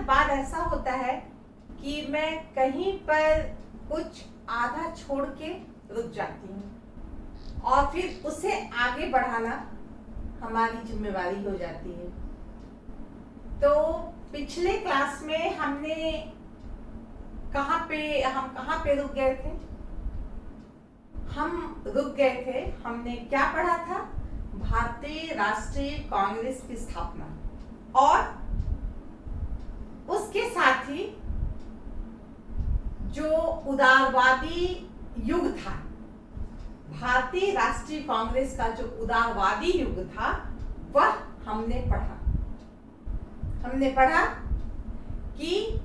बार ऐसा होता है कि मैं कहीं पर कुछ आधा छोड़ के रुक जाती हूँ और फिर उसे आगे बढ़ाना हमारी जिम्मेवारी हो जाती है। तो पिछले क्लास में हम कहाँ पे रुक गए थे? हम रुक गए थे, हमने क्या पढ़ा था? भारतीय राष्ट्रीय कांग्रेस की स्थापना और उसके साथ ही जो उदारवादी युग था, भारतीय राष्ट्रीय कांग्रेस का जो उदारवादी युग था वह हमने पढ़ा कि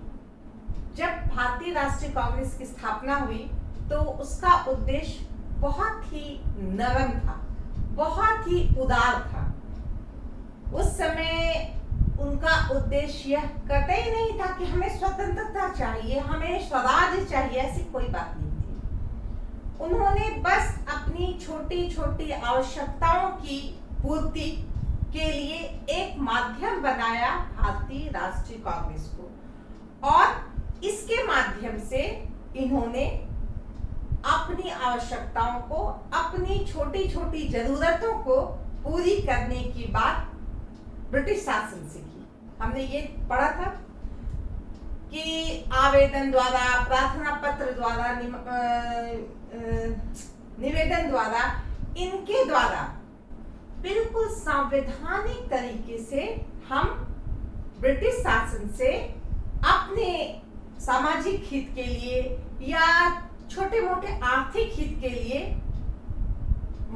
जब भारतीय राष्ट्रीय कांग्रेस की स्थापना हुई तो उसका उद्देश्य बहुत ही नरम था, बहुत ही उदार था। उस समय उनका उद्देश्य यह कतई नहीं था कि हमें स्वतंत्रता चाहिए, हमें स्वराज चाहिए, ऐसी कोई बात नहीं थी। उन्होंने बस अपनी छोटी छोटी आवश्यकताओं की पूर्ति के लिए एक माध्यम बनाया भारतीय राष्ट्रीय कांग्रेस को और इसके माध्यम से इन्होंने अपनी आवश्यकताओं को, अपनी छोटी छोटी जरूरतों को पूरी करने की बात ब्रिटिश शासन से की। हमने ये पढ़ा था कि आवेदन द्वारा, प्रार्थना पत्र द्वारा, निवेदन द्वारा, इनके द्वारा बिल्कुल संवैधानिक तरीके से हम ब्रिटिश शासन से अपने सामाजिक हित के लिए या छोटे मोटे आर्थिक हित के लिए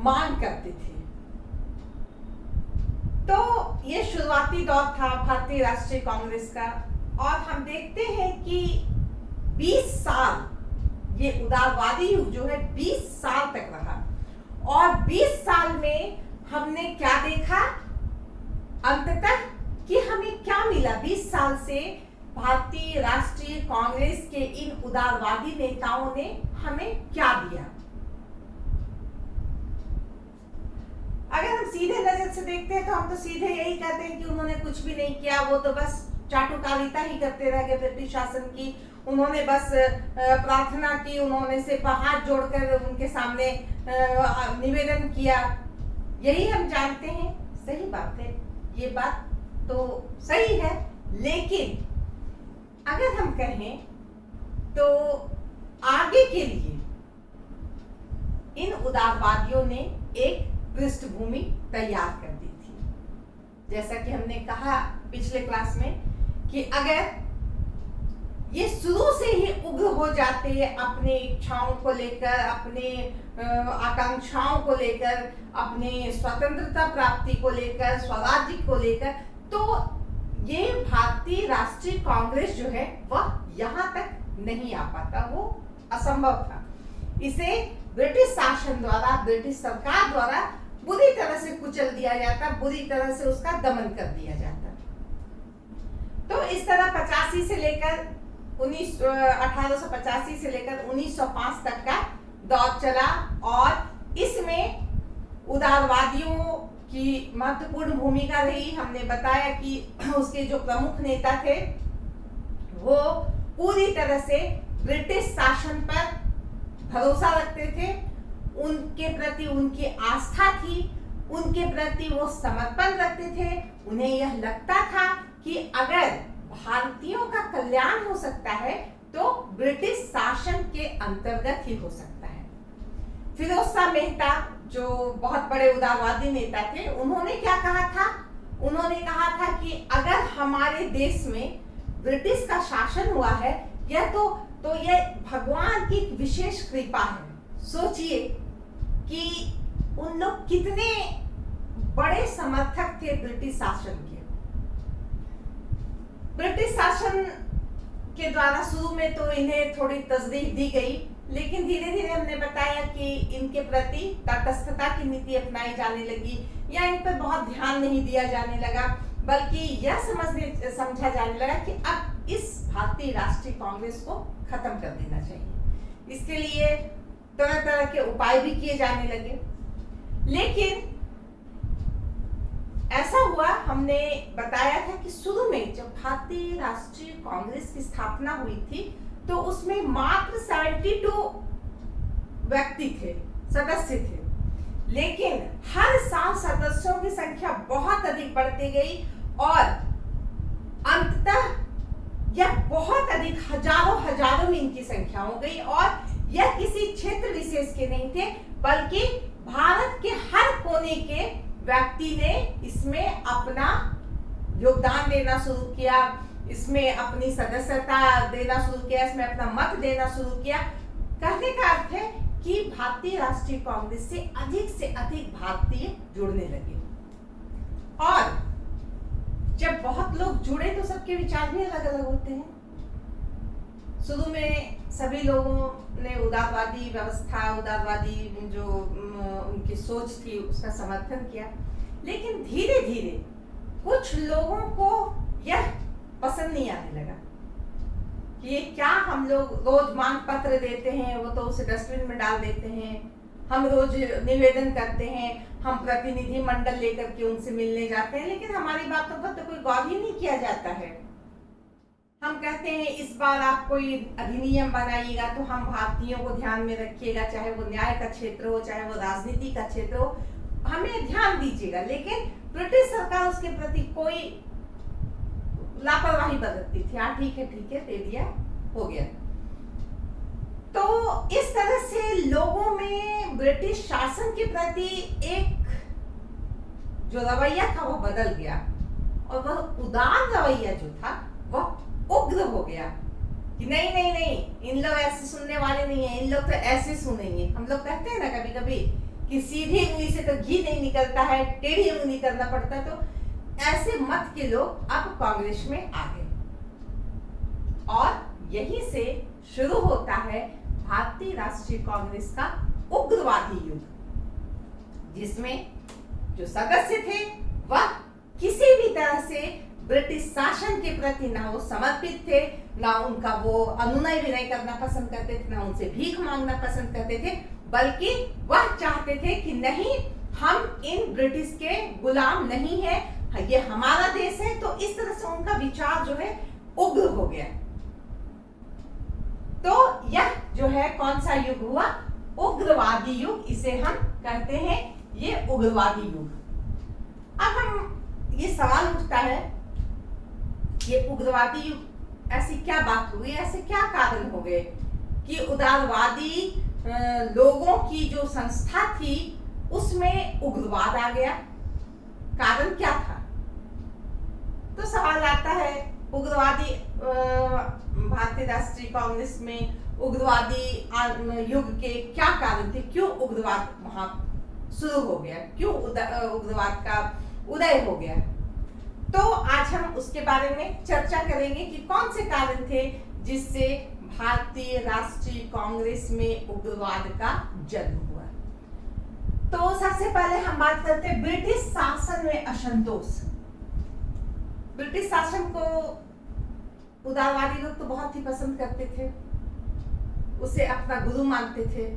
मांग करते थे। तो ये शुरुआती दौर था भारतीय राष्ट्रीय कांग्रेस का और हम देखते हैं कि 20 साल ये उदारवादी युग जो है 20 साल तक रहा और 20 साल में हमने क्या देखा अंततः कि हमें क्या मिला? 20 साल से भारतीय राष्ट्रीय कांग्रेस के इन उदारवादी नेताओं ने हमें क्या दिया? अगर हम सीधे नजर से देखते हैं तो हम तो सीधे यही कहते हैं कि उन्होंने कुछ भी नहीं किया, वो तो बस चाटुकारिता ही करते रह गए ब्रिटिश शासन की। उन्होंने बस प्रार्थना की, उन्होंने सिर्फ हाथ जोड़कर उनके सामने निवेदन किया, यही हम जानते हैं। सही बात है, ये बात तो सही है, लेकिन अगर हम कहें तो आगे के लिए इन उदारवादियों ने एक पृष्ठभूमि तैयार कर दी थी। जैसा कि हमने कहा पिछले क्लास में कि अगर ये शुरू से ही उग्र हो जाते अपने इच्छाओं को लेकर, अपने आकांक्षाओं को लेकर, अपने स्वतंत्रता प्राप्ति को लेकर, स्वराज्य को लेकर, तो ये भारतीय राष्ट्रीय कांग्रेस जो है वह यहाँ तक नहीं आ पाता, वो असंभव था। इसे ब्रिटिश शासन द्वारा, ब्रिटिश सरकार द्वारा बुरी तरह से कुचल दिया जाता, बुरी तरह से उसका दमन कर दिया जाता। तो इस तरह 85 से लेकर 1885 से लेकर 1905 तक का दौर चला और इसमें उदारवादियों की महत्वपूर्ण भूमिका रही। हमने बताया कि उसके जो प्रमुख नेता थे वो पूरी तरह से ब्रिटिश शासन पर भरोसा रखते थे, उनके प्रति उनकी आस्था थी, उनके प्रति वो समर्पण रखते थे। उन्हें यह लगता था कि अगर भारतीयों का कल्याण हो सकता है तो ब्रिटिश शासन के अंतर्गत ही हो सकता है। फिरोज शाह मेहता जो बहुत बड़े उदारवादी नेता थे, उन्होंने क्या कहा था? उन्होंने कहा था कि अगर हमारे देश में ब्रिटिश का शासन हुआ है यह तो यह भगवान की विशेष कृपा है। सोचिए कि उन लोग कितने बड़े समर्थक थे ब्रिटिश शासन के। ब्रिटिश शासन के द्वारा शुरू में तो इन्हें थोड़ी तजदीक दी गई, लेकिन धीरे धीरे हमने बताया कि इनके प्रति तटस्थता की नीति अपनाई जाने लगी या इन पर बहुत ध्यान नहीं दिया जाने लगा, बल्कि यह समझा जाने लगा कि अब इस भारतीय राष्ट्रीय कांग्रेस को खत्म कर देना चाहिए। इसके लिए तरह तरह के उपाय भी किए जाने लगे। लेकिन ऐसा हुआ, हमने बताया था कि शुरू में जब भारतीय राष्ट्रीय कांग्रेस की स्थापना हुई थी तो उसमें मात्र 72 व्यक्ति थे, सदस्य थे, लेकिन हर साल सदस्यों की संख्या बहुत अधिक बढ़ती गई और अंततः यह बहुत अधिक हजारों में इनकी संख्या हो गई। और यह किसी क्षेत्र विशेष के नहीं थे, बल्कि भारत के हर कोने के व्यक्ति ने इसमें अपना योगदान देना शुरू किया, इसमें अपनी सदस्यता देना शुरू किया, इसमें अपना मत देना शुरू किया। कहने का अर्थ है कि भारतीय राष्ट्रीय कांग्रेस से अधिक भारतीय जुड़ने लगे। और जब बहुत लोग जुड़े तो सबके विचार भी अलग अलग होते हैं। शुरू में सभी लोगों ने उदारवादी व्यवस्था, उदारवादी जो उनकी सोच थी उसका समर्थन किया, लेकिन धीरे धीरे कुछ लोगों को यह पसंद नहीं आने लगा कि ये क्या, हम लोग रोज मांग पत्र देते हैं, वो तो उसे डस्टबिन में डाल देते हैं, हम रोज निवेदन करते हैं, हम प्रतिनिधि मंडल लेकर के उनसे मिलने जाते हैं, लेकिन हमारी बातों पर तो कोई गौर ही नहीं किया जाता है। हम कहते हैं इस बार आप कोई अधिनियम बनाइएगा तो हम भारतीयों को ध्यान में रखिएगा, चाहे वो न्याय का क्षेत्र हो, चाहे वो राजनीति का क्षेत्र हो, हमें ध्यान दीजिएगा। लेकिन ब्रिटिश सरकार उसके प्रति कोई लापरवाही बरतती थी। हाँ ठीक है दे दिया, हो गया। तो इस तरह से लोगों में ब्रिटिश शासन के प्रति एक जो रवैया था वो बदल गया, और वह उदार रवैया जो था वह उग्र हो गया कि नहीं, इन लोग ऐसे सुनने वाले नहीं है, इन लोग तो ऐसे सुनेंगे। हम लोग कहते हैं ना कभी कभी कि सीधी उंगली से तो घी नहीं निकलता है, टेढ़ी उंगली करना पड़ता है। तो ऐसे मत के लोग अब कांग्रेस में आ गए, और यही से शुरू होता है भारतीय राष्ट्रीय कांग्रेस का उग्रवादी युग, जिसमें जो सदस्य थे वह किसी भी तरह से ब्रिटिश शासन के प्रति ना वो समर्पित थे, ना उनका वो अनुनय विनय करना पसंद करते थे, ना उनसे भीख मांगना पसंद करते थे, बल्कि वह चाहते थे कि नहीं, हम इन ब्रिटिश के गुलाम नहीं है, ये हमारा देश है। तो इस तरह से उनका विचार जो है उग्र हो गया। तो यह जो है कौन सा युग हुआ? उग्रवादी युग, इसे हम कहते हैं ये उग्रवादी युग। अब हम ये सवाल उठता है, ये उग्रवादी युग ऐसी क्या बात हुई, ऐसे क्या कारण हो गए कि उदारवादी लोगों की जो संस्था थी उसमें उग्रवाद आ गया? कारण क्या था? तो सवाल आता है, उग्रवादी भारतीय राष्ट्रीय कांग्रेस में उग्रवादी युग के क्या कारण थे? क्यों उग्रवाद वहां शुरू हो गया? क्यों उग्रवाद का उदय हो गया? तो आज हम उसके बारे में चर्चा करेंगे कि कौन से कारण थे जिससे भारतीय राष्ट्रीय कांग्रेस में उग्रवाद का जन्म हुआ। तो सबसे पहले हम बात करते हैं ब्रिटिश शासन में असंतोष। ब्रिटिश शासन को उदारवादी लोग तो बहुत ही पसंद करते थे, उसे अपना गुरु मानते थे।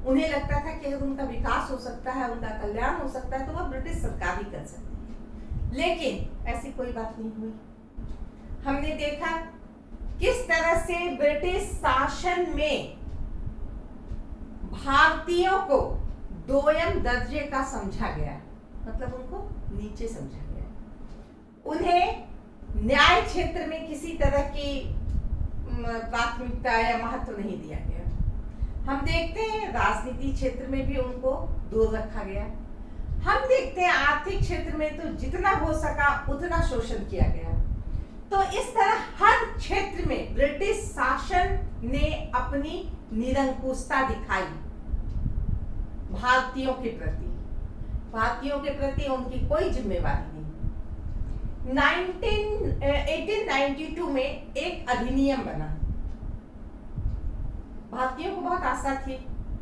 उन्हें लगता था कि अगर उनका विकास हो सकता है, उनका कल्याण हो सकता है, तो वह ब्रिटिश सरकार ही कर सकती है। लेकिन ऐसी कोई बात नहीं हुई। हमने देखा किस तरह से ब्रिटिश शासन में भारतीयों को दोयम दर्जे का समझा गया, मतलब उनको नीचे समझा गया। उन्हें न्याय क्षेत्र में किसी तरह की प्राथमिकता या महत्व नहीं दिया गया। हम देखते हैं राजनीति क्षेत्र में भी उनको दूर रखा गया। हम देखते हैं आर्थिक क्षेत्र में तो जितना हो सका उतना शोषण किया गया। तो इस तरह हर क्षेत्र में ब्रिटिश शासन ने अपनी निरंकुशता दिखाई भारतीयों के प्रति। भारतीयों के प्रति उनकी कोई जिम्मेवारी नहीं। 1892 में एक अधिनियम बना। भारतीयों को बहुत आशा थी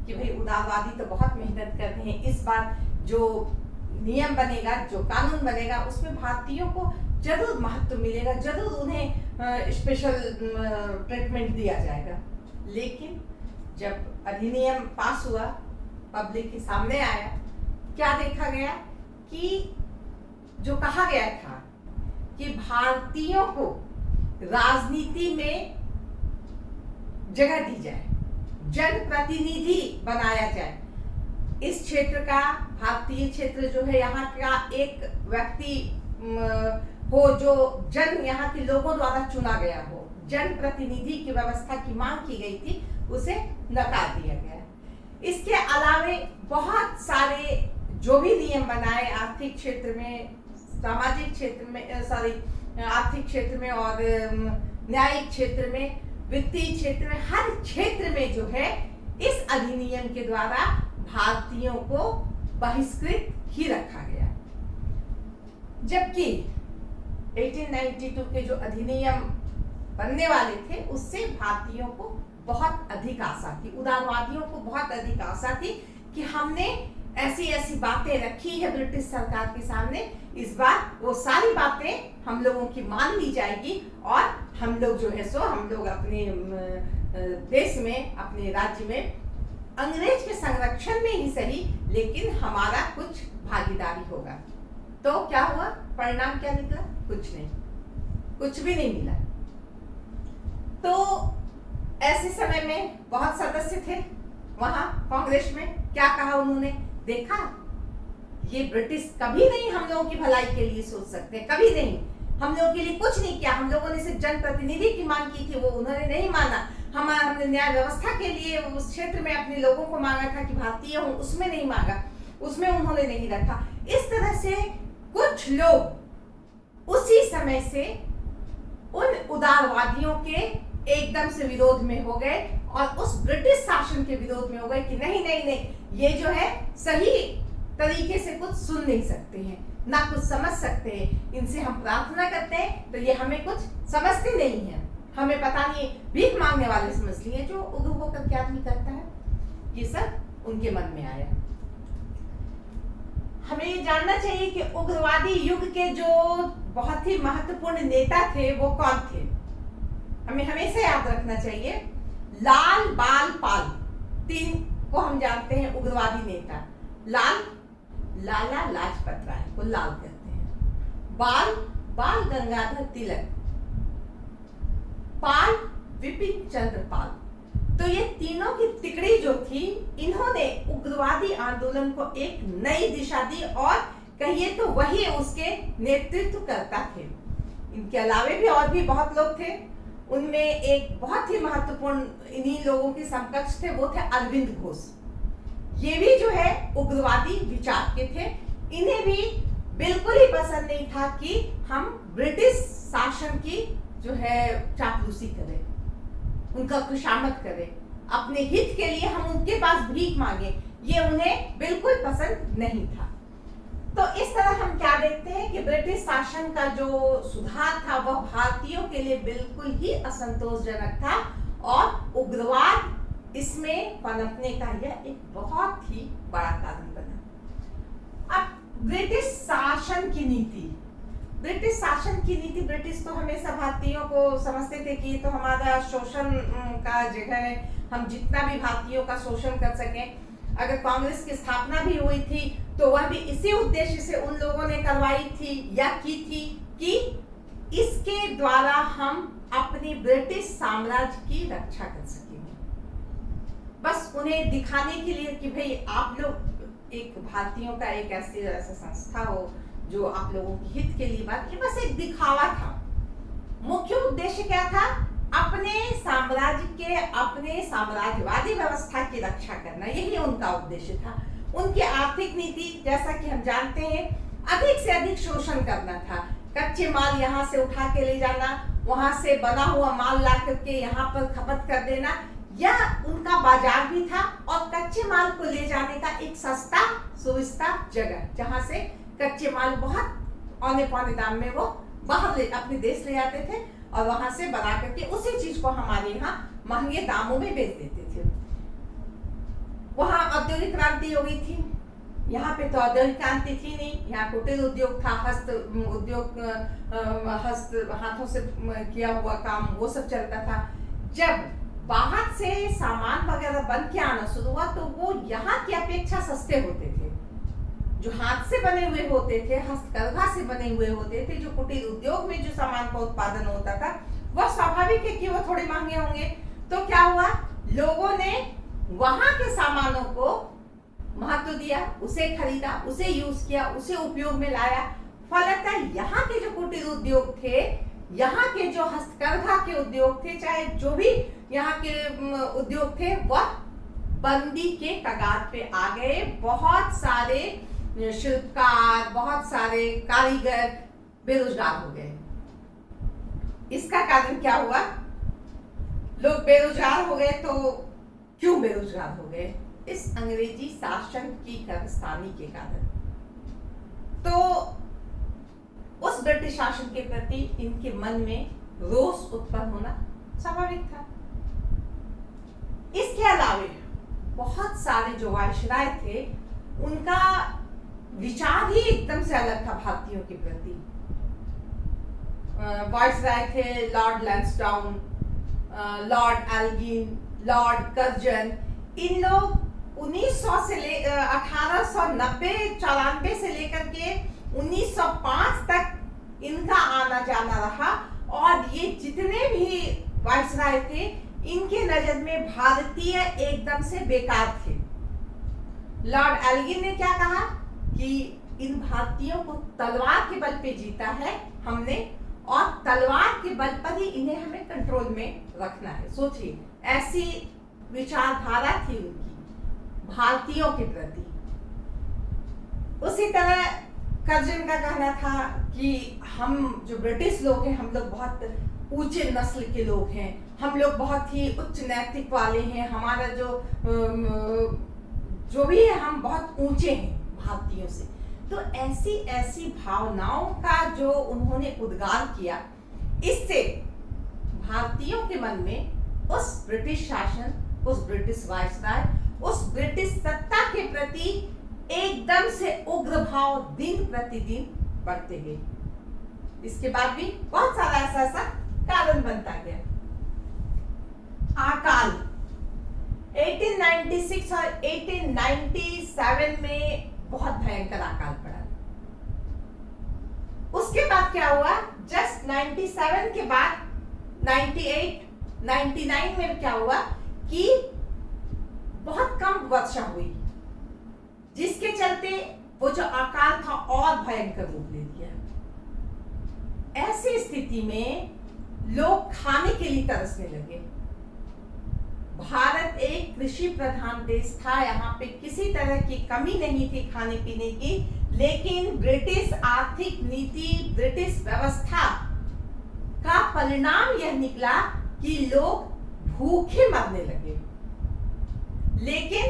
कि भाई उदारवादी तो बहुत मेहनत कर रहे हैं, इस बार जो नियम बनेगा, जो कानून बनेगा, उसमें भारतीयों को जरूर महत्व मिलेगा, जरूर उन्हें स्पेशल ट्रीटमेंट दिया जाएगा। लेकिन जब अधिनियम पास हुआ, पब्लिक के सामने आया, क्या देखा गया कि जो कहा गया था कि भारतीयों को राजनीति में जगह दी जाए, जनप्रतिनिधि बनाया जाए, इस क्षेत्र का, भारतीय क्षेत्र जो है यहाँ का एक व्यक्ति हो जो यहाँ के लोगों द्वारा चुना गया हो, जनप्रतिनिधि की व्यवस्था की मांग की गई थी, उसे नकार दिया गया। इसके अलावे बहुत सारे जो भी नियम बनाए आर्थिक क्षेत्र में, सामाजिक क्षेत्र में, आर्थिक क्षेत्र में और न्यायिक क्षेत्र में, वित्तीय क्षेत्र में, हर क्षेत्र में जो है इस अधिनियम के द्वारा भारतीयों को बहिष्कृत ही रखा गया। जबकि 1892 के जो अधिनियम बनने वाले थे उससे भारतीयों को बहुत अधिक आशा थी, उदारवादियों को बहुत अधिक आशा थी कि हमने ऐसी ऐसी बातें रखी है ब्रिटिश सरकार के सामने, इस बार वो सारी बातें हम लोगों की मान ली जाएगी और हम लोग जो है सो हम लोग अपने देश में, अपने राज्य में अंग्रेज के संरक्षण में ही सही लेकिन हमारा कुछ भागीदारी होगा। तो क्या हुआ, परिणाम क्या निकला? कुछ नहीं, कुछ भी नहीं मिला। तो ऐसे समय में बहुत सदस्य थे वहां कांग्रेस में, क्या कहा उन्होंने, देखा ये ब्रिटिश कभी नहीं हम लोगों की भलाई के लिए सोच सकते, कभी नहीं, हम लोगों के लिए कुछ नहीं किया। हम लोगों ने सिर्फ जनप्रतिनिधि की मांग की थी, वो उन्होंने नहीं माना। हमने न्याय व्यवस्था के लिए उस क्षेत्र में अपने लोगों को मांगा था कि भारतीय हूं, उसमें नहीं मांगा, उसमें उन्होंने नहीं रखा। इस तरह से कुछ लोग उसी समय से उन उदारवादियों के एकदम से विरोध में हो गए और उस ब्रिटिश शासन के विरोध में हो गए कि नहीं नहीं नहीं, ये जो है सही तरीके से कुछ सुन नहीं सकते हैं, ना कुछ समझ सकते हैं, इनसे हम प्रार्थना करते हैं तो ये हमें कुछ समझते नहीं है, हमें पता नहीं, भीख मांगने वाले समझ लिए, जो उग्र होकर क्या आदमी करता है। ये सब उनके मन में आया। हमें ये जानना चाहिए कि उग्रवादी युग के जो बहुत ही महत्वपूर्ण नेता थे वो कौन थे। हमें हमेशा याद रखना चाहिए, लाल, बाल, पाल, तीन को हम जानते हैं उग्रवादी नेता। लाल, लाला लाजपत राय को लाल कहते हैं। बाल, बाल गंगाधर तिलक। पाल, विपिन चंद्र पाल। तो ये तीनों की तिकड़ी जो थी, इन्होंने उग्रवादी आंदोलन को एक नई दिशा दी और कहिए तो वही उसके नेतृत्व करता थे। इनके अलावे भी और भी बहुत लोग थे, उनमें एक बहुत ही महत्वपूर्ण इन्हीं लोगों के समकक्ष थे, वो थे अरविंद घोष। ये भी जो है उग्रवादी विचार के थे। इन्हें भी बिल्कुल ही पसंद नहीं था कि हम ब्रिटिश शासन की जो है चापलूसी करें, उनका खुशामद करें, अपने हित के लिए हम उनके पास भीख मांगे, ये उन्हें बिल्कुल पसंद नहीं था। तो इस तरह हम क्या देखते हैं कि ब्रिटिश शासन का जो सुधार था वह भारतीयों के लिए बिल्कुल ही असंतोषजनक था और उग्रवाद इसमें पनपने का यह एक बहुत ही बड़ा कारण बना। अब ब्रिटिश शासन की नीति, ब्रिटिश शासन की नीति, ब्रिटिश तो हमेशा भारतीयों को समझते थे कि तो हमारा शोषण का जगह है, हम जितना भी भारतीयों का शोषण कर सकें। अगर कांग्रेस की स्थापना भी हुई थी तो वह भी इसी उद्देश्य से उन लोगों ने करवाई थी या की थी कि इसके द्वारा हम अपने ब्रिटिश साम्राज्य की रक्षा कर सकेंगे। बस उन्हें दिखाने के लिए कि भाई आप लोग एक भारतीयों का एक ऐसा संस्था हो जो आप लोगों के हित के लिए बात, ये बस एक दिखावा था। मुख्य उद्देश्य क्या था? अपने साम्राज्य के, अपने साम्राज्यवादी व्यवस्था की रक्षा करना, यही उनका उद्देश्य था। उनकी आर्थिक नीति, जैसा कि हम जानते हैं, अधिक से अधिक शोषण करना था। कच्चे माल यहाँ से उठा के ले जाना, वहां से बना हुआ माल ला करके यहाँ पर खपत कर देना, यह उनका बाजार भी था और कच्चे माल को ले जाने का एक सस्ता सुविस्ता जगह, जहां से कच्चे माल बहुत औने पौने दाम में वो बाहर अपने देश ले जाते थे और वहां से बना करके उसी चीज को हमारे यहाँ महंगे दामों में बेच देते थे। वहां औद्योगिक क्रांति हो गई थी, यहाँ पे तो औद्योगिक क्रांति थी नहीं, यहाँ कुटीर उद्योग था, हस्त उद्योग, हस्त हाथों से किया हुआ काम वो सब चलता था। जब बाहर से सामान वगैरह बन के आना शुरू हुआ तो वो यहाँ की अपेक्षा सस्ते होते थे। जो हाथ से बने हुए होते थे, हस्तकरघा से बने हुए होते थे, जो कुटीर उद्योग में जो सामान का उत्पादन होता था, वह स्वाभाविक है कि वो थोड़े महंगे होंगे। तो क्या हुआ, लोगों ने वहां के सामानों को महत्व दिया, उसे खरीदा, उसे यूज किया, उसे उपयोग में लाया। फलतः यहाँ के जो कुटीर उद्योग थे, यहाँ के जो हस्तकरघा के उद्योग थे, चाहे जो भी यहाँ के उद्योग थे, वह बंदी के कगार पे आ गए। बहुत सारे शिल्पकार, बहुत सारे कारीगर बेरोजगार हो गए। इसका कारण क्या हुआ, लोग बेरोजगार हो गए। तो क्यों बेरोजगार हो गए? इस अंग्रेजी शासन की कारस्तानी के कारण। तो उस ब्रिटिश शासन के प्रति इनके मन में रोष उत्पन्न होना स्वाभाविक था। इसके अलावा बहुत सारे जो वायसराय थे, उनका विचार ही एकदम से अलग था भारतीयों के प्रति। वायसराय थे lord Lansdowne, lord Elgin, lord Curzon. इन लोग 1890 94 से लेकर के 1905 तक इनका आना जाना रहा। और ये जितने भी वायसराय थे, इनके नजर में भारतीय एकदम से बेकार थे। लॉर्ड एल्गिन ने क्या कहा कि इन भारतीयों को तलवार के बल पे जीता है हमने, और तलवार के बल पर ही इन्हें हमें कंट्रोल में रखना है। सोचिए, ऐसी विचारधारा थी उनकी भारतीयों के प्रति। उसी तरह कर्जन का कहना था कि हम जो ब्रिटिश लोग हैं, हम लोग बहुत ऊंचे नस्ल के लोग हैं, हम लोग बहुत ही उच्च नैतिक वाले हैं, हमारा जो भी है, हम बहुत ऊंचे हैं भारतीयों से। तो ऐसी ऐसी भावनाओं का जो उन्होंने उद्गार किया, इससे भारतीयों के मन में उस ब्रिटिश शासन, उस ब्रिटिश वायसराय, उस ब्रिटिश सत्ता के प्रति एकदम से उग्र भाव दिन प्रतिदिन बढ़ते गए। इसके बाद भी बहुत सारा ऐसा कारण बनता गया। अकाल 1896 और 1897 में बहुत भयंकर अकाल पड़ा। उसके बाद क्या हुआ, जस्ट 97 के बाद 98, 99 में क्या हुआ कि बहुत कम वर्षा हुई, जिसके चलते वो जो अकाल था और भयंकर रूप ले लिया। ऐसी स्थिति में लोग खाने के लिए तरसने लगे। भारत एक कृषि प्रधान देश था, यहाँ पे किसी तरह की कमी नहीं थी खाने पीने की, लेकिन ब्रिटिश आर्थिक नीति, ब्रिटिश व्यवस्था का परिणाम यह निकला कि लोग भूखे मरने लगे। लेकिन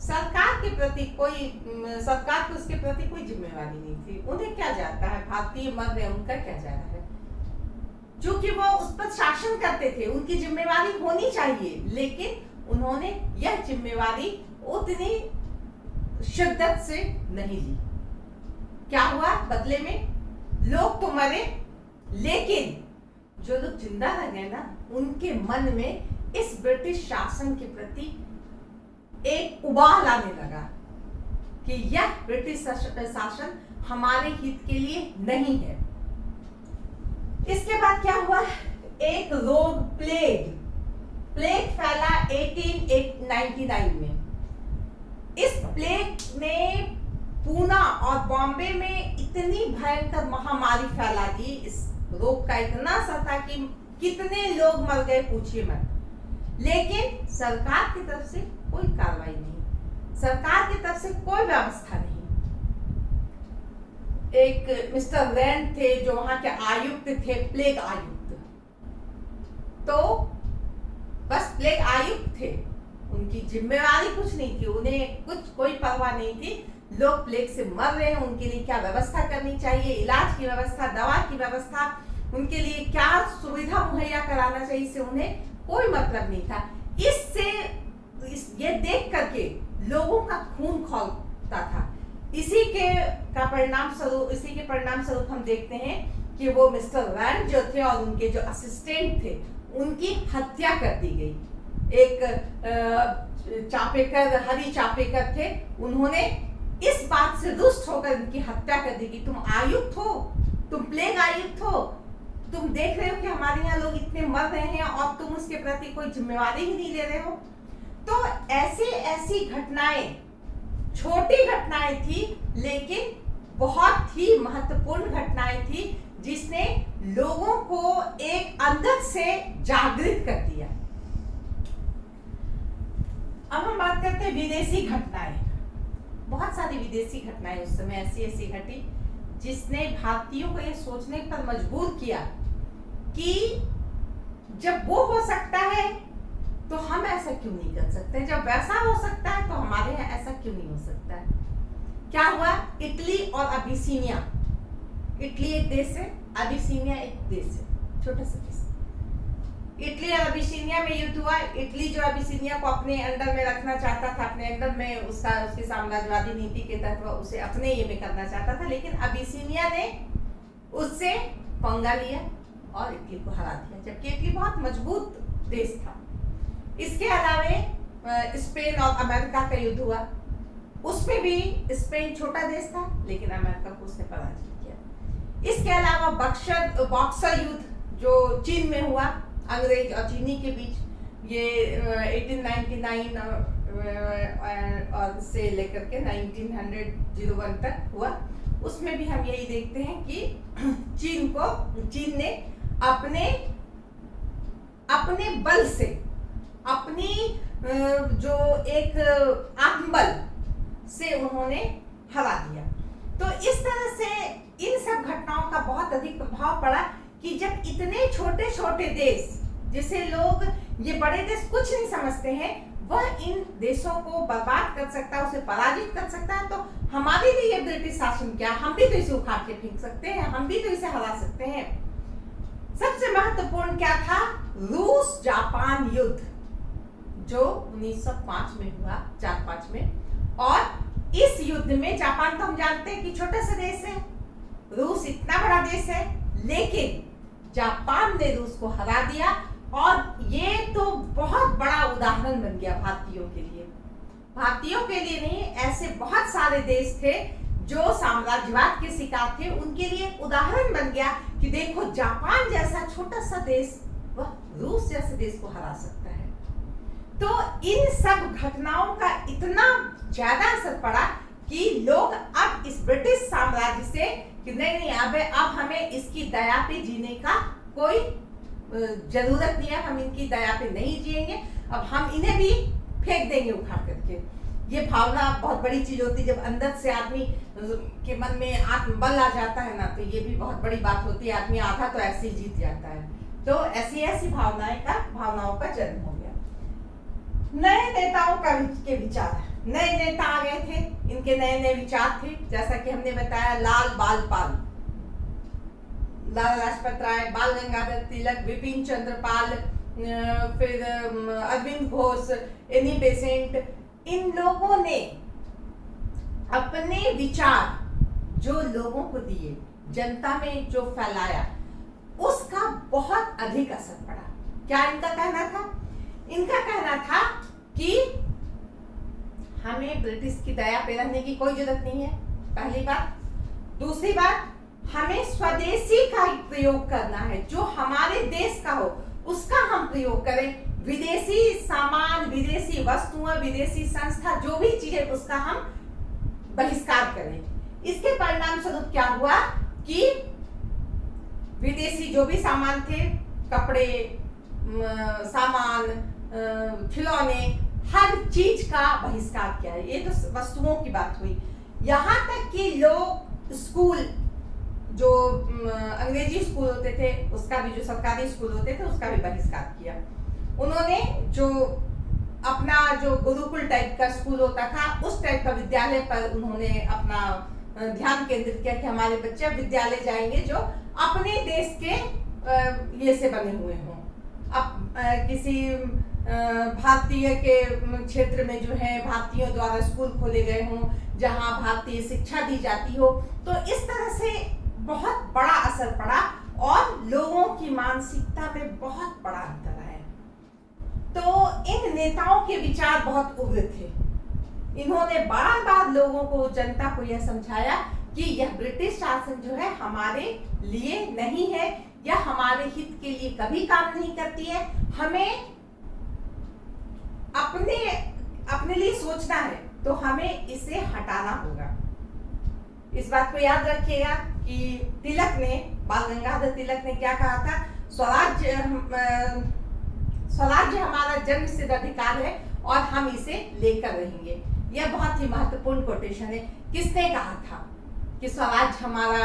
सरकार के प्रति सरकार को उसके प्रति कोई जिम्मेवारी नहीं थी। उन्हें क्या जाता है, भारतीय मर रहे, उनका क्या जा रहा है? क्योंकि वो उस पर शासन करते थे, उनकी जिम्मेवारी होनी चाहिए, लेकिन उन्होंने यह जिम्मेवारी उतनी शिद्दत से नहीं ली। क्या हुआ बदले में? लोग तो मरे, लेकिन जो लोग जिंदा रह गए ना, उनके मन में इस ब्रिटिश शासन के प्रति एक उबाल आने लगा कि यह ब्रिटिश शासन हमारे हित के लिए नहीं है। इसके बाद क्या हुआ, एक रोग प्लेग फैला 1899 में। इस प्लेग ने पूना और बॉम्बे में इतनी भयंकर महामारी फैला दी, इस रोग का इतना असर था कि कितने लोग मर गए पूछिए मत। लेकिन सरकार की तरफ से कोई कार्रवाई नहीं, सरकार की तरफ से कोई व्यवस्था नहीं। एक मिस्टर रैंड थे जो वहां के आयुक्त थे, प्लेग आयुक्त, तो बस प्लेग आयुक्त थे, उनकी जिम्मेवारी कुछ नहीं थी, उन्हें कोई परवाह नहीं थी। लोग प्लेग से मर रहे हैं, उनके लिए क्या व्यवस्था करनी चाहिए, इलाज की व्यवस्था, दवा की व्यवस्था, उनके लिए क्या सुविधा मुहैया कराना चाहिए, इससे उन्हें कोई मतलब नहीं था। ये देख करके लोगों का खून खौलता था। इसी के परिणाम स्वरूप हम देखते हैं कि वो मिस्टर रैंड जो थे और उनके जो असिस्टेंट थे, उनकी हत्या कर दी गई। एक चापेकर, हरी चापेकर थे, उन्होंने इस बात से रुष्ट होकर इनकी हत्या कर दी कि तुम आयुक्त हो, तुम प्लेग आयुक्त हो, तुम देख रहे हो कि हमारे यहाँ लोग इतने मर रहे हैं और तुम उसके प्रति कोई जिम्मेवारी ही नहीं ले रहे हो। तो ऐसी ऐसी घटनाएं, छोटी घटनाएं थी लेकिन बहुत ही महत्वपूर्ण घटनाएं थी, जिसने लोगों को एक अंदर से जागृत कर दिया। अब हम बात करते हैं विदेशी घटनाएं। बहुत सारी विदेशी घटनाएं उस समय ऐसी ऐसी घटी जिसने भारतीयों को यह सोचने पर मजबूर किया कि जब वो हो सकता है तो हम ऐसा क्यों नहीं कर सकते, जब वैसा हो सकता है तो हमारे यहाँ ऐसा क्यों नहीं हो सकता है। क्या हुआ? इटली और अबिसिनिया, इटली एक देश है, अबिसिनिया एक देश है, छोटा सा देश। इटली और अबिसिनिया में युद्ध हुआ। इटली जो अबिसिनिया को अपने अंडर में रखना चाहता था, अपने अंडर में उसकी साम्राज्यवादी नीति के तहत उसे अपने ये में करना चाहता था, लेकिन अबिसिनिया ने उससे पंगा लिया और इटली को हरा दिया, जबकि इटली बहुत मजबूत देश था। इसके अलावे स्पेन और अमेरिका का युद्ध हुआ, उसमें भी स्पेन छोटा देश था लेकिन अमेरिका को उसने पराजित किया। इसके अलावा बक्सर युद्ध जो चीन में हुआ, अंग्रेज और चीनी के बीच, ये 1899 और से लेकर के 1901 तक हुआ। उसमें भी हम यही देखते हैं कि चीन ने अपने बल से, अपनी जो एक आत्मबल से उन्होंने हरा दिया। तो इस तरह से इन सब घटनाओं का बहुत अधिक प्रभाव पड़ा कि जब इतने छोटे छोटे देश, जिसे लोग ये बड़े देश कुछ नहीं समझते हैं, वह इन देशों को बर्बाद कर सकता है, उसे पराजित कर सकता है, तो हमारे लिए ये ब्रिटिश शासन क्या, हम भी तो इसे उखाड़ के फेंक सकते हैं, हम भी तो इसे हरा सकते हैं। सबसे महत्वपूर्ण क्या था? रूस जापान युद्ध जो 1905 में हुआ, 4-5 में। और इस युद्ध में जापान तो हम जानते हैं कि छोटा सा देश है, रूस इतना बड़ा देश है, लेकिन जापान ने रूस को हरा दिया। और ये तो बहुत बड़ा उदाहरण बन गया भारतीयों के लिए। भारतीयों के लिए नहीं, ऐसे बहुत सारे देश थे जो साम्राज्यवाद के शिकार थे, उनके लिए उदाहरण बन गया कि देखो जापान जैसा छोटा सा देश वह रूस जैसे देश को हरा सकता है। तो इन सब घटनाओं का इतना ज्यादा असर पड़ा कि लोग अब इस ब्रिटिश साम्राज्य से कि नहीं अब हमें इसकी दया पे जीने का कोई जरूरत नहीं है, हम इनकी दया पे नहीं जिएंगे, अब हम इन्हें भी फेंक देंगे उखाड़ करके। ये भावना बहुत बड़ी चीज होती है, जब अंदर से आदमी के मन में आत्मबल आ जाता है ना, तो ये भी बहुत बड़ी बात होती है। आदमी आधा तो ऐसे ही जीत जाता है। तो ऐसी भावनाओं का जन्म हो गया। नए नेताओं के विचार, नए नेता आ गए थे, इनके नए नए विचार थे, जैसा कि हमने बताया लाला लाजपत राय, बाल गंगाधर तिलक, विपिन चंद्र पाल, फिर अरविंद घोष, एनी बेसेंट, इन लोगों ने अपने विचार जो लोगों को दिए, जनता में जो फैलाया, उसका बहुत अधिक असर पड़ा। क्या इनका कहना था? इनका कहना था कि हमें ब्रिटिश की दया पे रहने की कोई जरूरत नहीं है, पहली बात। दूसरी बात, हमें स्वदेशी का प्रयोग करना है, जो हमारे देश का हो उसका हम प्रयोग करें। विदेशी सामान, विदेशी वस्तुएं, विदेशी संस्था, जो भी चीज है उसका हम बहिष्कार करें। इसके परिणाम स्वरूप क्या हुआ कि विदेशी जो भी सामान थे, कपड़े, सामान, खिलौने, हर चीज का बहिष्कार किया है। ये तो वस्तुओं की बात हुई। यहाँ तक कि लोग स्कूल, जो अंग्रेजी स्कूल होते थे उसका भी, जो सरकारी स्कूल होते थे उसका भी बहिष्कार किया। उन्होंने जो अपना जो गुरुकुल टाइप का स्कूल होता था, उस टाइप का विद्यालय पर उन्होंने अपना ध्यान केंद्रित किया कि हमारे बच्चे विद्यालय जाएंगे जो अपने देश के ये से बने हुए हों। अब किसी भारतीय के क्षेत्र में जो है भारतीयों द्वारा स्कूल खोले गए हों, जहां भारतीय शिक्षा दी जाती हो। तो इस तरह से बहुत बड़ा असर पड़ा और लोगों की मानसिकता में बहुत बड़ा अंतर आया। तो इन नेताओं के विचार बहुत उग्र थे। इन्होंने बार बार लोगों को, जनता को यह समझाया कि यह ब्रिटिश शासन जो है हमारे लिए नहीं है, या हमारे हित के लिए कभी काम नहीं करती है। हमें अपने लिए सोचना है, तो हमें इसे हटाना होगा। इस बात को याद रखिएगा कि तिलक ने, बाल गंगाधर तिलक ने क्या कहा था, स्वराज्य हमारा जन्मसिद्ध अधिकार है और हम इसे लेकर रहेंगे। यह बहुत ही महत्वपूर्ण कोटेशन है। किसने कहा था कि स्वराज हमारा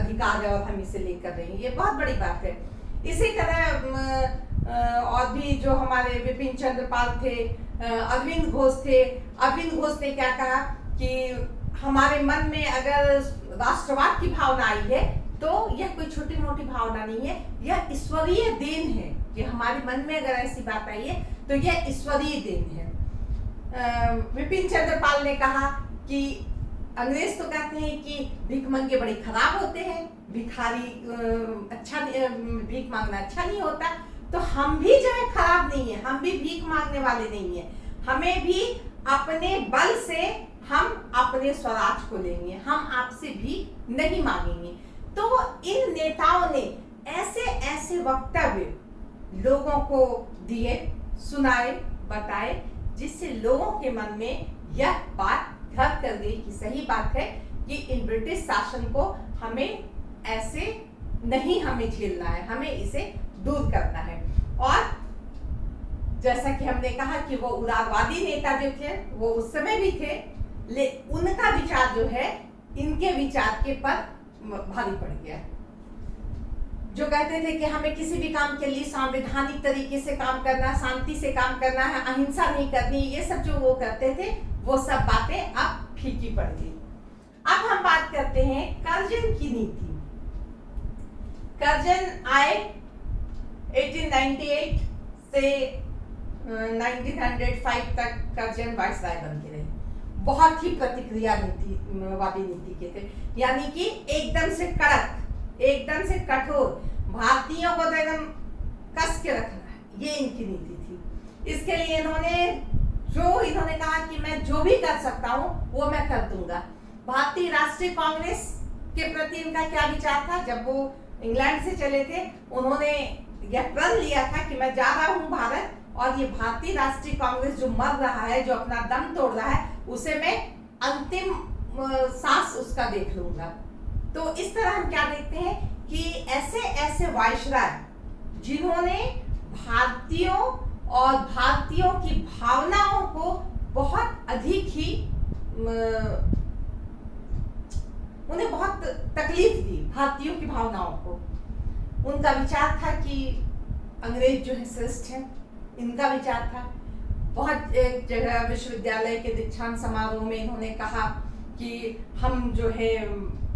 अधिकार है और हम इसे लेकर रहेंगे? ये बहुत बड़ी बात है। इसी तरह और भी जो हमारे विपिन चंद्र पाल थे, अरविंद घोष थे। अरविंद घोष ने क्या कहा कि हमारे मन में अगर राष्ट्रवाद की भावना आई है तो यह कोई छोटी मोटी भावना नहीं है, यह ईश्वरीय देन है। कि हमारे मन में अगर ऐसी बात आई है तो यह ईश्वरीय देन है। विपिन चंद्र पाल ने कहा कि अंग्रेज तो कहते हैं कि भिखमंगे बड़े खराब होते हैं, भिखारी भीख मांगना अच्छा नहीं होता। तो हम भी जो है खराब नहीं है, हम भी भीख मांगने वाले नहीं है। हमें भी अपने बल से हम अपने स्वराज को लेंगे, हम आपसे भीख नहीं मांगेंगे। तो इन नेताओं ने ऐसे ऐसे वक्तव्य लोगों को दिए, सुनाए, बताए, जिससे लोगों के मन में यह बात घर कर गई कि सही बात है कि इन ब्रिटिश शासन को हमें ऐसे नहीं हमें झेलना है, हमें इसे दूर करना है। और जैसा कि हमने कहा कि वो उदारवादी नेता जो थे वो उस समय भी थे, उनका विचार जो है इनके विचार के पर भारी पड़ गया। जो कहते थे कि हमें किसी भी काम के लिए संवैधानिक तरीके से काम करना, शांति से काम करना है, अहिंसा नहीं करनी, ये सब जो वो करते थे वो सब बातें अब फीकी पड़ गई। अब हम बात करते हैं कर्जन की नीति। कर्जन आए 1898 से 1905 तक कर्जन वाइसराय बन के रहे। बहुत ही प्रतिक्रिया वादी नीति के थे, यानी कि एकदम से कड़क, एकदम से कठोर, भारतीयों को एकदम कस के रखना है, ये इनकी नीति थी। इसके लिए इन्होंने कहा कि मैं जो भी कर सकता हूँ वो मैं कर दूंगा। भारतीय राष्ट्रीय कांग्रेस के प्रति इनका क्या विचार था? जब वो इंग्लैंड से चले थे, उन्होंने यह प्रण लिया था कि मैं जा रहा हूँ भारत, और ये भारतीय राष्ट्रीय कांग्रेस जो मर रहा है, जो अपना दम तोड़ रहा है, उसे मैं अंतिम सांस उसका देख लूंगा। तो इस तरह हम क्या देखते हैं कि ऐसे ऐसे वाइसराय जिन्होंने भारतीयों की भावनाओं को बहुत अधिक ही उन्हें बहुत तकलीफ दी, भारतीयों की भावनाओं को। उनका विचार था कि अंग्रेज जो है श्रेष्ठ है, इनका विचार था। बहुत एक जगह विश्वविद्यालय के दीक्षांत समारोह में इन्होंने कहा कि हम जो है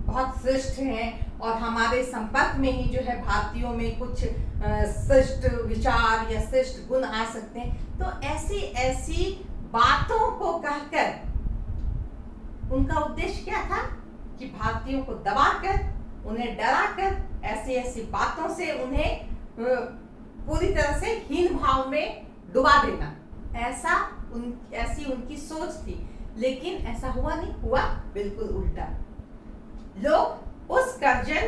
बहुत श्रेष्ठ हैं और हमारे संपर्क में ही जो है भारतीयों में कुछ श्रेष्ठ विचार या श्रेष्ठ गुण आ सकते हैं। तो ऐसी ऐसी बातों को कहकर उनका उद्देश्य क्या था कि भारतीयों को दबाकर, उन्हें डराकर, ऐसी ऐसी बातों से उन्हें पूरी तरह से हीन भाव में डुबा देना, ऐसी उनकी सोच थी। लेकिन ऐसा हुआ नहीं, हुआ बिल्कुल उल्टा। लोग उस कर्जन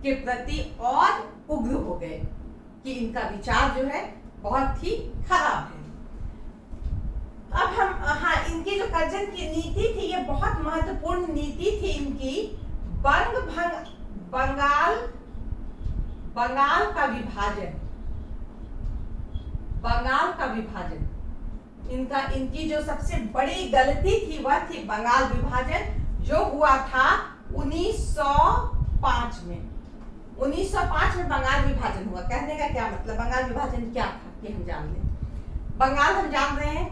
के प्रति और उग्र हो गए कि इनका विचार जो है बहुत ही खराब है। अब हम इनकी जो कर्जन की नीति थी, ये बहुत महत्वपूर्ण नीति थी इनकी। बंगाल का विभाजन, इनकी जो सबसे बड़ी गलती थी वह थी बंगाल विभाजन, जो हुआ था 1905 में। 1905 में बंगाल विभाजन हुआ। कहने का क्या मतलब, बंगाल विभाजन क्या था कि हम जान लें। बंगाल हम जान रहे हैं,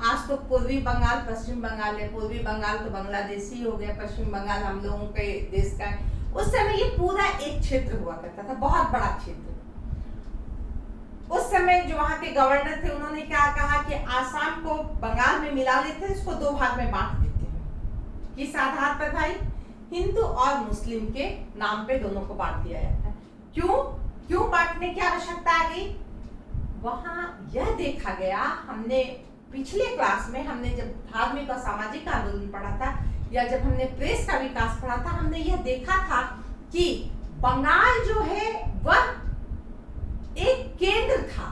आज तो पूर्वी बंगाल पश्चिम बंगाल है। पूर्वी बंगाल तो बांग्लादेश ही हो गया, पश्चिम बंगाल हम लोगों के देश का है। उस समय ये पूरा एक क्षेत्र हुआ करता था, बहुत बड़ा क्षेत्र। उस समय जो वहां के गवर्नर थे, उन्होंने क्या कहा कि आसाम को बंगाल में मिला लेते हैं, इसको दो भाग में बांट देते हैं। किस आधार पर भाई? हिंदू और मुस्लिम के नाम पे दोनों को बांट दिया जाता है। क्यों बांटने की आवश्यकता आ गई? वहां यह देखा गया, हमने पिछले क्लास में हमने जब धार्मिक और सामाजिक आंदोलन पढ़ा था या जब हमने प्रेस का विकास पढ़ा था, हमने यह देखा था कि बंगाल जो है वह एक केंद्र था,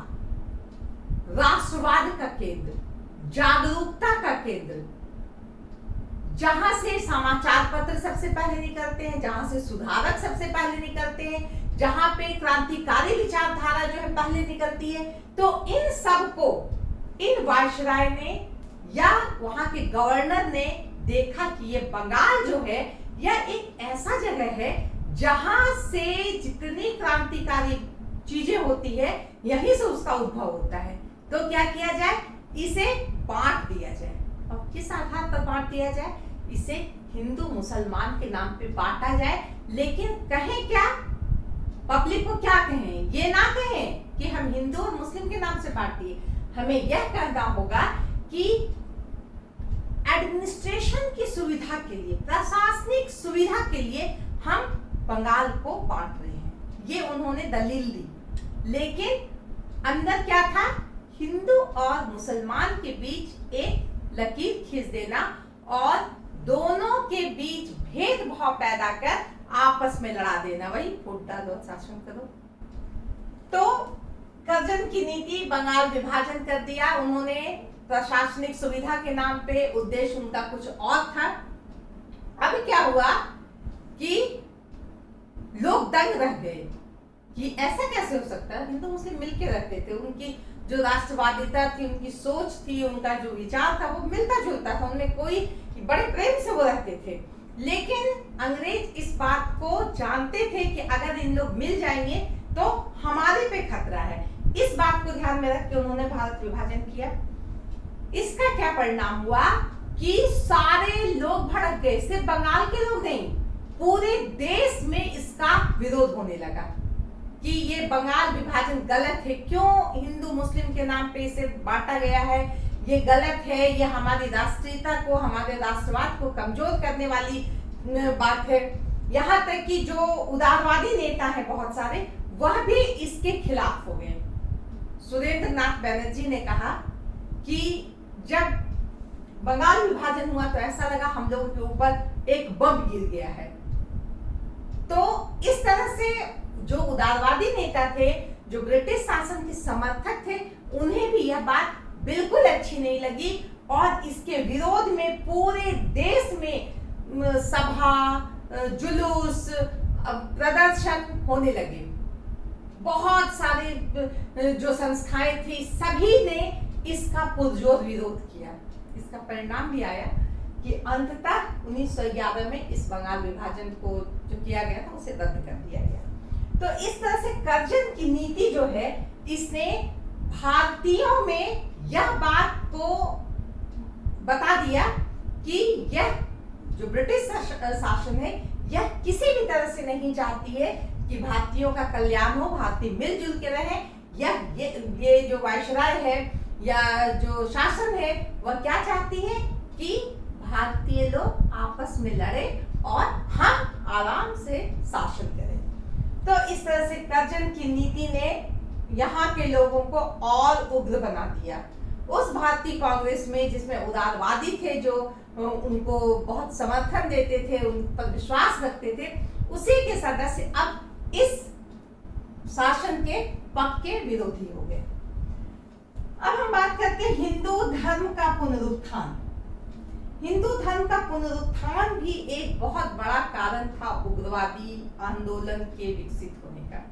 राष्ट्रवाद का केंद्र, जागरूकता का केंद्र, जहां से समाचार पत्र सबसे पहले निकलते हैं, जहां से सुधारक सबसे पहले निकलते हैं, जहां पे क्रांतिकारी विचारधारा जो है पहले निकलती है। तो इन सब को इन वायसराय ने या वहां के गवर्नर ने देखा कि ये बंगाल जो है यह एक ऐसा जगह है जहां से जितनी क्रांतिकारी चीजें होती है यहीं से उसका उद्भव होता है। तो क्या किया जाए, इसे बांट दिया जाए। और किस आधार पर बांट दिया जाए, इसे हिंदू मुसलमान के नाम पे बांटा जाए। लेकिन कहें क्या, पब्लिक को क्या कहें, ये ना कहें कि हम हिंदू और मुस्लिम के नाम से बांट दिए। हमें यह कहना होगा कि एडमिनिस्ट्रेशन की सुविधा के लिए, प्रशासनिक सुविधा के लिए हम बंगाल को बांट रहे हैं, ये उन्होंने दलील दी। लेकिन अंदर क्या था, हिंदू और मुसलमान के बीच एक लकीर खींच देना और दोनों के बीच भेदभाव पैदा कर आपस में लड़ा देना, वही वोट डालो शासन करो। तो कर्जन की नीति, बंगाल विभाजन कर दिया उन्होंने प्रशासनिक सुविधा के नाम पे, उद्देश्य उनका कुछ और था। अब क्या हुआ कि लोग दंग रह गए कि ऐसा कैसे हो सकता है, हिंदू मुस्लिम मिलके रहते थे, उनकी जो राष्ट्रवादिता थी, उनकी सोच थी, उनका जो विचार था वो मिलता जुलता था, उनमें कोई बड़े प्रेम से वो रहते थे। लेकिन अंग्रेज इस बात को जानते थे कि अगर इन लोग मिल जाएंगे तो हमारे पे खतरा है। इस बात को ध्यान में रख के उन्होंने भारत विभाजन किया। इसका क्या परिणाम हुआ कि सारे लोग भड़क गए, सिर्फ बंगाल के लोग नहीं, पूरे देश में इसका विरोध होने लगा कि ये बंगाल विभाजन गलत है, क्यों हिंदू मुस्लिम के नाम पे इसे बांटा गया है, ये गलत है, ये हमारी राष्ट्रीयता को, हमारे राष्ट्रवाद को कमजोर करने वाली बात है। यहाँ तक कि जो उदारवादी नेता है बहुत सारे, वह भी इसके खिलाफ हो गए। सुरेंद्र नाथ बनर्जी ने कहा कि जब बंगाल विभाजन हुआ तो ऐसा लगा हम लोगों के ऊपर एक बम गिर गया है। तो इस तरह से जो उदारवादी नेता थे, जो ब्रिटिश शासन के समर्थक थे, उन्हें भी यह बात बिल्कुल अच्छी नहीं लगी और इसके विरोध में पूरे देश में सभा, जुलूस, प्रदर्शन होने लगे। बहुत सारे जो संस्थाएं थी, सभी ने इसका पुरजोर विरोध किया। इसका परिणाम भी आया कि अंततः 1911 में इस बंगाल विभाजन को जो किया गया था उसे रद्द कर दिया गया। तो इस तरह से कर्जन की नीति जो है, इसने भारतीयों में यह बात को बता दिया कि यह जो ब्रिटिश शासन है, यह किसी भी तरह से नहीं चाहती है कि भारतीयों का कल्याण हो, भारतीय मिलजुल के रहे। ये जो वायसराय है या जो शासन है, वह क्या चाहती है कि भारतीय लोग आपस में लड़े और हम आराम से शासन करें। तो इस तरह से कर्जन की नीति ने यहाँ के लोगों को और उग्र बना दिया। उस भारतीय कांग्रेस में जिसमें उदारवादी थे, जो उनको बहुत समर्थन देते थे, उन पर विश्वास रखते थे, उसी के सदस्य अब इस शासन के पक्के विरोधी हो गए। अब हम बात करते हैं हिंदू धर्म का पुनरुत्थान। हिंदू धर्म का पुनरुत्थान भी एक बहुत बड़ा कारण था उग्रवादी आंदोलन के विकसित होने का।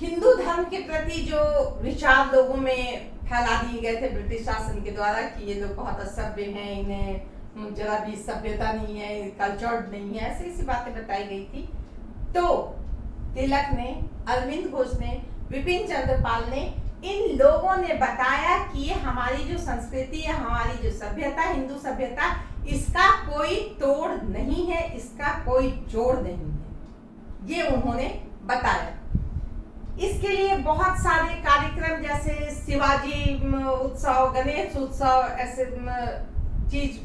हिंदू धर्म के प्रति जो विचार लोगों में फैला दिए गए थे ब्रिटिश शासन के द्वारा कि ये लोग बहुत असभ्य हैं, इन्हें जरा भी सभ्यता नहीं है, कल्चर्ड नहीं है, ऐसी बातें बताई गई थी। तो तिलक ने, अरविंद घोष ने, विपिन चंद्र पाल ने, इन लोगों ने बताया कि ये हमारी जो संस्कृति है, हमारी जो सभ्यता, हिंदू सभ्यता, इसका कोई तोड़ नहीं है, इसका कोई जोड़ नहीं है, ये उन्होंने बताया। इसके लिए बहुत सारे कार्यक्रम जैसे शिवाजी उत्सव, गणेश उत्सव, ऐसे चीज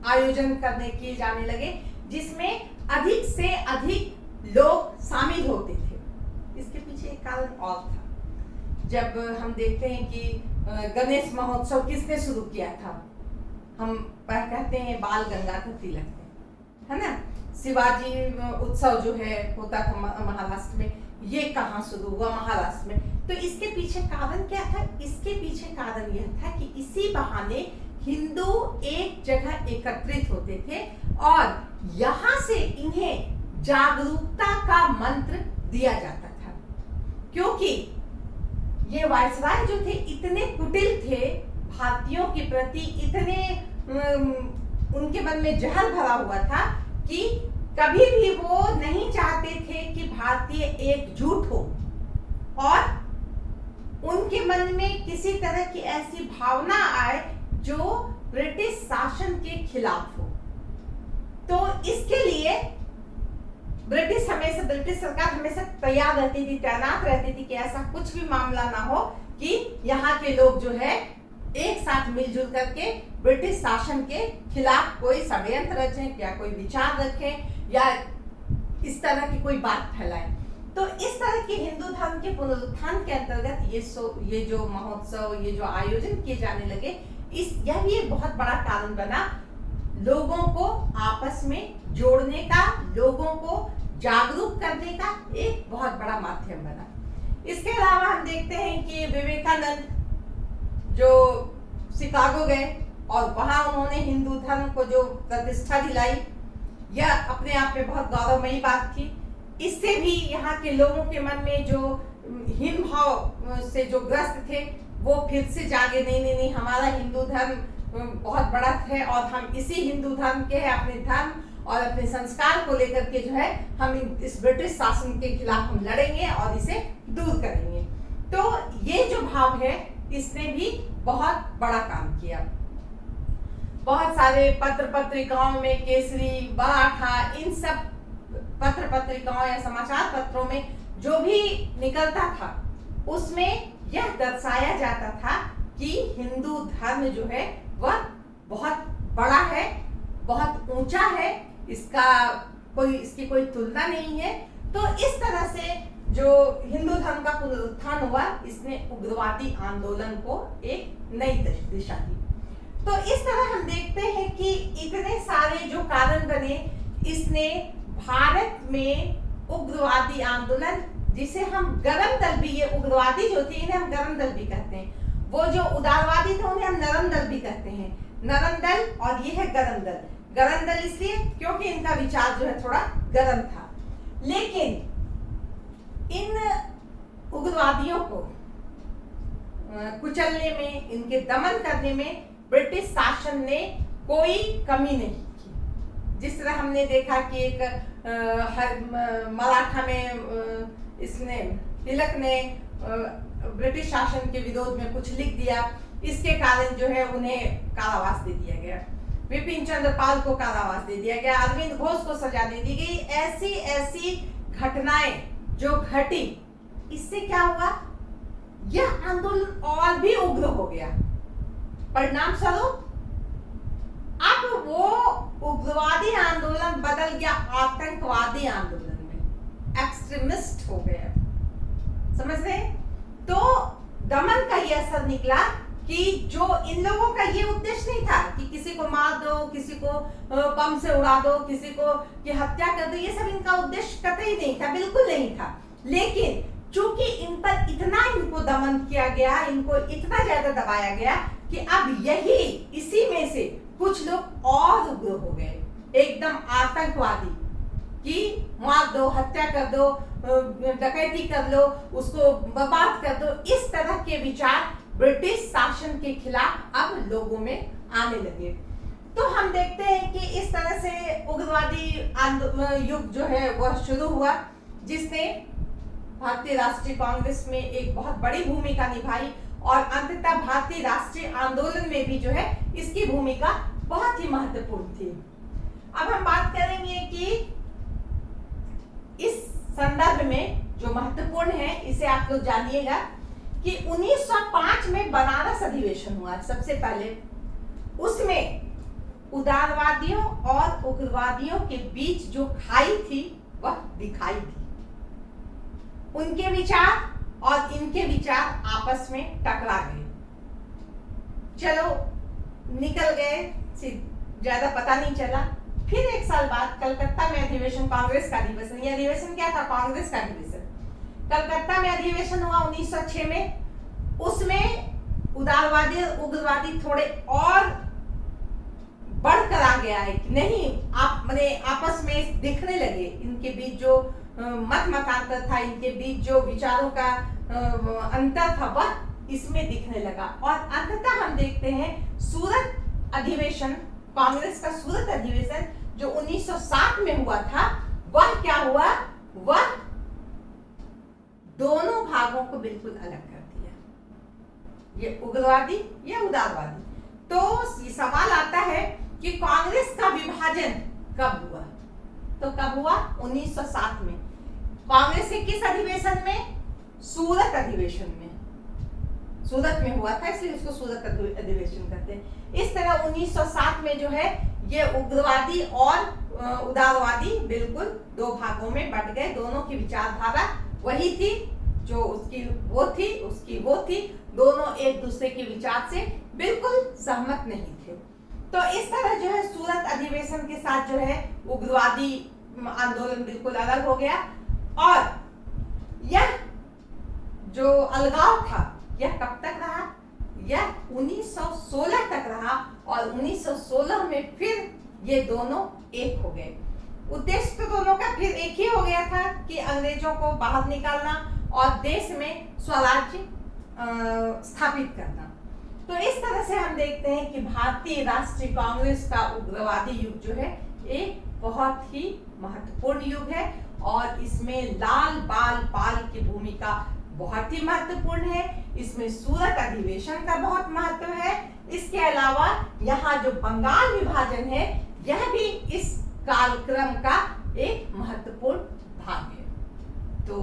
आयोजन करने किए जाने लगे, जिसमें अधिक से अधिक लोग शामिल होते थे। इसके पीछे एक कारण और था जब हम देखते हैं कि गणेश महोत्सव किसने शुरू किया था, हम कहते हैं बाल गंगाधर तिलक ने, है ना। शिवाजी उत्सव जो है होता था महाराष्ट्र में, ये कहाँ शुरू हुआ, महाराष्ट्र में। तो इसके पीछे कारण क्या था? इसके पीछे कारण यह था कि इसी बहाने हिंदू एक जगह एकत्रित होते थे और यहाँ से इन्हें जागरूकता का मंत्र दिया जाता था, क्योंकि ये वायसराय जो थे इतने कुटिल थे भारतीयों के प्रति, इतने उनके मन में जहर भरा हुआ था कि कभी भी वो नहीं चाहते थे कि भारतीय एकजुट हो और उनके मन में किसी तरह की ऐसी भावना आए जो ब्रिटिश शासन के खिलाफ हो। तो इसके लिए ब्रिटिश सरकार हमेशा तैयार रहती थी, तैनात रहती थी कि ऐसा कुछ भी मामला ना हो कि यहाँ के लोग जो है एक साथ मिलजुल करके ब्रिटिश शासन के खिलाफ कोई षड्यंत्र रचें या कोई विचार रखें या इस तरह की कोई बात फैलाएं। तो इस तरह के हिंदू धर्म के पुनरुत्थान के अंतर्गत ये जो महोत्सव, ये जो आयोजन किए जाने लगे, यह भी एक बहुत बड़ा कारण बना लोगों को आपस में जोड़ने का, लोगों को जागरूक करने का एक बहुत बड़ा माध्यम बना। इसके अलावा हम देखते हैं कि विवेकानंद जो शिकागो गए और वहां उन्होंने हिंदू धर्म को जो प्रतिष्ठा दिलाई, यह अपने आप में बहुत गौरवमयी बात थी। इससे भी यहाँ के लोगों के मन में जो हीन भाव से जो ग्रस्त थे वो फिर से जागे, नहीं, हमारा हिंदू धर्म बहुत बड़ा है और हम इसी हिंदू धर्म के हैं, अपने धर्म और अपने संस्कार को लेकर के जो है हम इस ब्रिटिश शासन के खिलाफ हम लड़ेंगे और इसे दूर करेंगे। तो ये जो भाव है इसने भी बहुत बड़ा काम किया। बहुत सारे पत्र पत्रिकाओं में, केसरी, मराठा, इन सब पत्र पत्रिकाओं या समाचार पत्रों में जो भी निकलता था उसमें यह दर्शाया जाता था कि हिंदू धर्म जो है वह बहुत बड़ा है, बहुत ऊंचा है, इसकी कोई तुलना नहीं है। तो इस तरह से जो हिंदू धर्म का पुनरुत्थान हुआ, इसने उग्रवादी आंदोलन को एक नई दिशा दी। तो इस तरह हम देखते हैं कि इतने सारे जो कारण बने, इसने भारत में उग्रवादी आंदोलन, जिसे हम गरम दल भी, ये उग्रवादी जो थे इन्हें हम गरम दल भी कहते हैं, वो जो उदारवादी थे उन्हें हम नरम दल भी कहते हैं। नरम दल और ये है गरम दल। गरम दल इसलिए क्योंकि इनका विचार जो है थोड़ा गरम था। लेकिन इन उग्रवादियों को कुचलने में, इनके दमन करने में ब्रिटिश शासन ने कोई कमी नहीं की। जिस तरह हमने देखा कि एक मराठा में इसने तिलक ने ब्रिटिश शासन के विरोध में कुछ लिख दिया, इसके कारण जो है उन्हें कारावास दे दिया गया। विपिन चंद्र पाल को कारावास दे दिया गया, अरविंद घोष को सजा दे दी गई। ऐसी घटनाएं जो घटी, इससे क्या हुआ, यह आंदोलन और भी उग्र हो गया। परिणाम स्वरूप अब वो उग्रवादी आंदोलन बदल गया आतंकवादी आंदोलन में, एक्सट्रीमिस्ट हो गया। समझ रहे? तो दमन का ये असर निकला कि जो इन लोगों का ये उद्देश्य नहीं था कि किसी को मार दो, किसी को बम से उड़ा दो, किसी को की हत्या कर दो, ये सब इनका उद्देश्य कतई नहीं था, बिल्कुल नहीं था। लेकिन चूंकि इन पर इनको दमन किया गया, इनको इतना ज्यादा दबाया गया कि अब इसी में से कुछ लोग और उग्र हो गए, एकदम आतंकवादी, कि मार दो, हत्या कर दो, डकैती कर लो, उसको बर्बाद कर दो। इस तरह के विचार ब्रिटिश शासन के खिलाफ अब लोगों में आने लगे। तो हम देखते हैं कि इस तरह से उग्रवादी युग जो है वह शुरू हुआ, जिसने भारतीय राष्ट्रीय कांग्रेस में एक बहुत बड़ी भूमिका निभाई और अंततः भारतीय राष्ट्रीय आंदोलन में भी जो है इसकी भूमिका बहुत ही महत्वपूर्ण थी। अब हम बात करेंगे कि इस संदर्भ में जो महत्वपूर्ण है, इसे आप लोग जानिएगा कि 1905 में बनारस अधिवेशन हुआ सबसे पहले। उसमें उदारवादियों और उग्रवादियों के बीच जो खाई थी वह दिखाई थी। उनके विचार और इनके विचार आपस में टकरा गए। चलो निकल गए, ज्यादा पता नहीं चला। फिर एक साल बाद कलकत्ता में अधिवेशन, कांग्रेस का अधिवेशन, यह अधिवेशन क्या था? कांग्रेस का अधिवेशन। कलकत्ता में अधिवेशन हुआ 1906 में। उसमें उदारवादी और उग्रवादी थोड़े और बढ़कर आ गया है कि नहीं, आप मैंने आपस में दिखने लगे, इनके बीच जो मतांतर था, इनके बीच जो विचारों का अंतर था, वह इसमें दिखने लगा। और अंततः हम देखते हैं सूरत अधिवेशन, कांग्रेस का सूरत अधिवेशन जो 1907 में हुआ था, वह क्या हुआ? वह दोनों भागों को बिल्कुल अलग कर दिया, ये उग्रवादी या उदारवादी। तो ये सवाल आता है कि कांग्रेस का विभाजन कब हुआ? तो कब हुआ? 1907 में। कांग्रेस के किस अधिवेशन में? सूरत अधिवेशन में। सूरत में हुआ था, इसलिए उसको सूरत अधिवेशन कहते हैं। इस तरह 1907 में जो है ये उग्रवादी और उदारवादी बिल्कुल दो भागों में बट गए। दोनों की विचारधारा वही थी, जो उसकी वो थी, उसकी वो थी। दोनों एक दूसरे के विचार से बिल्कुल सहमत नहीं थे। तो इस तरह जो है सूरत अधिवेशन के साथ जो है उग्रवादी आंदोलन बिल्कुल अलग हो गया। और यह जो अलगाव था, यह कब तक रहा? यह 1916 तक रहा। और 1916 में फिर ये दोनों एक हो गए। उद्देश्य तो दोनों का फिर एक ही हो गया था कि अंग्रेजों को बाहर निकालना और देश में स्वराज्य स्थापित करना। तो इस तरह से हम देखते हैं कि भारतीय राष्ट्रीय कांग्रेस का उग्रवादी युग जो है एक बहुत ही महत्वपूर्ण युग है। और इसमें लाल बाल पाल की भूमिका बहुत ही महत्वपूर्ण है। इसमें सूरत अधिवेशन का बहुत महत्व है। इसके अलावा यहाँ जो बंगाल विभाजन है, यह भी इस कालक्रम का एक महत्वपूर्ण भाग है। तो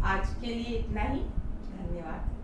आज के लिए इतना ही। धन्यवाद।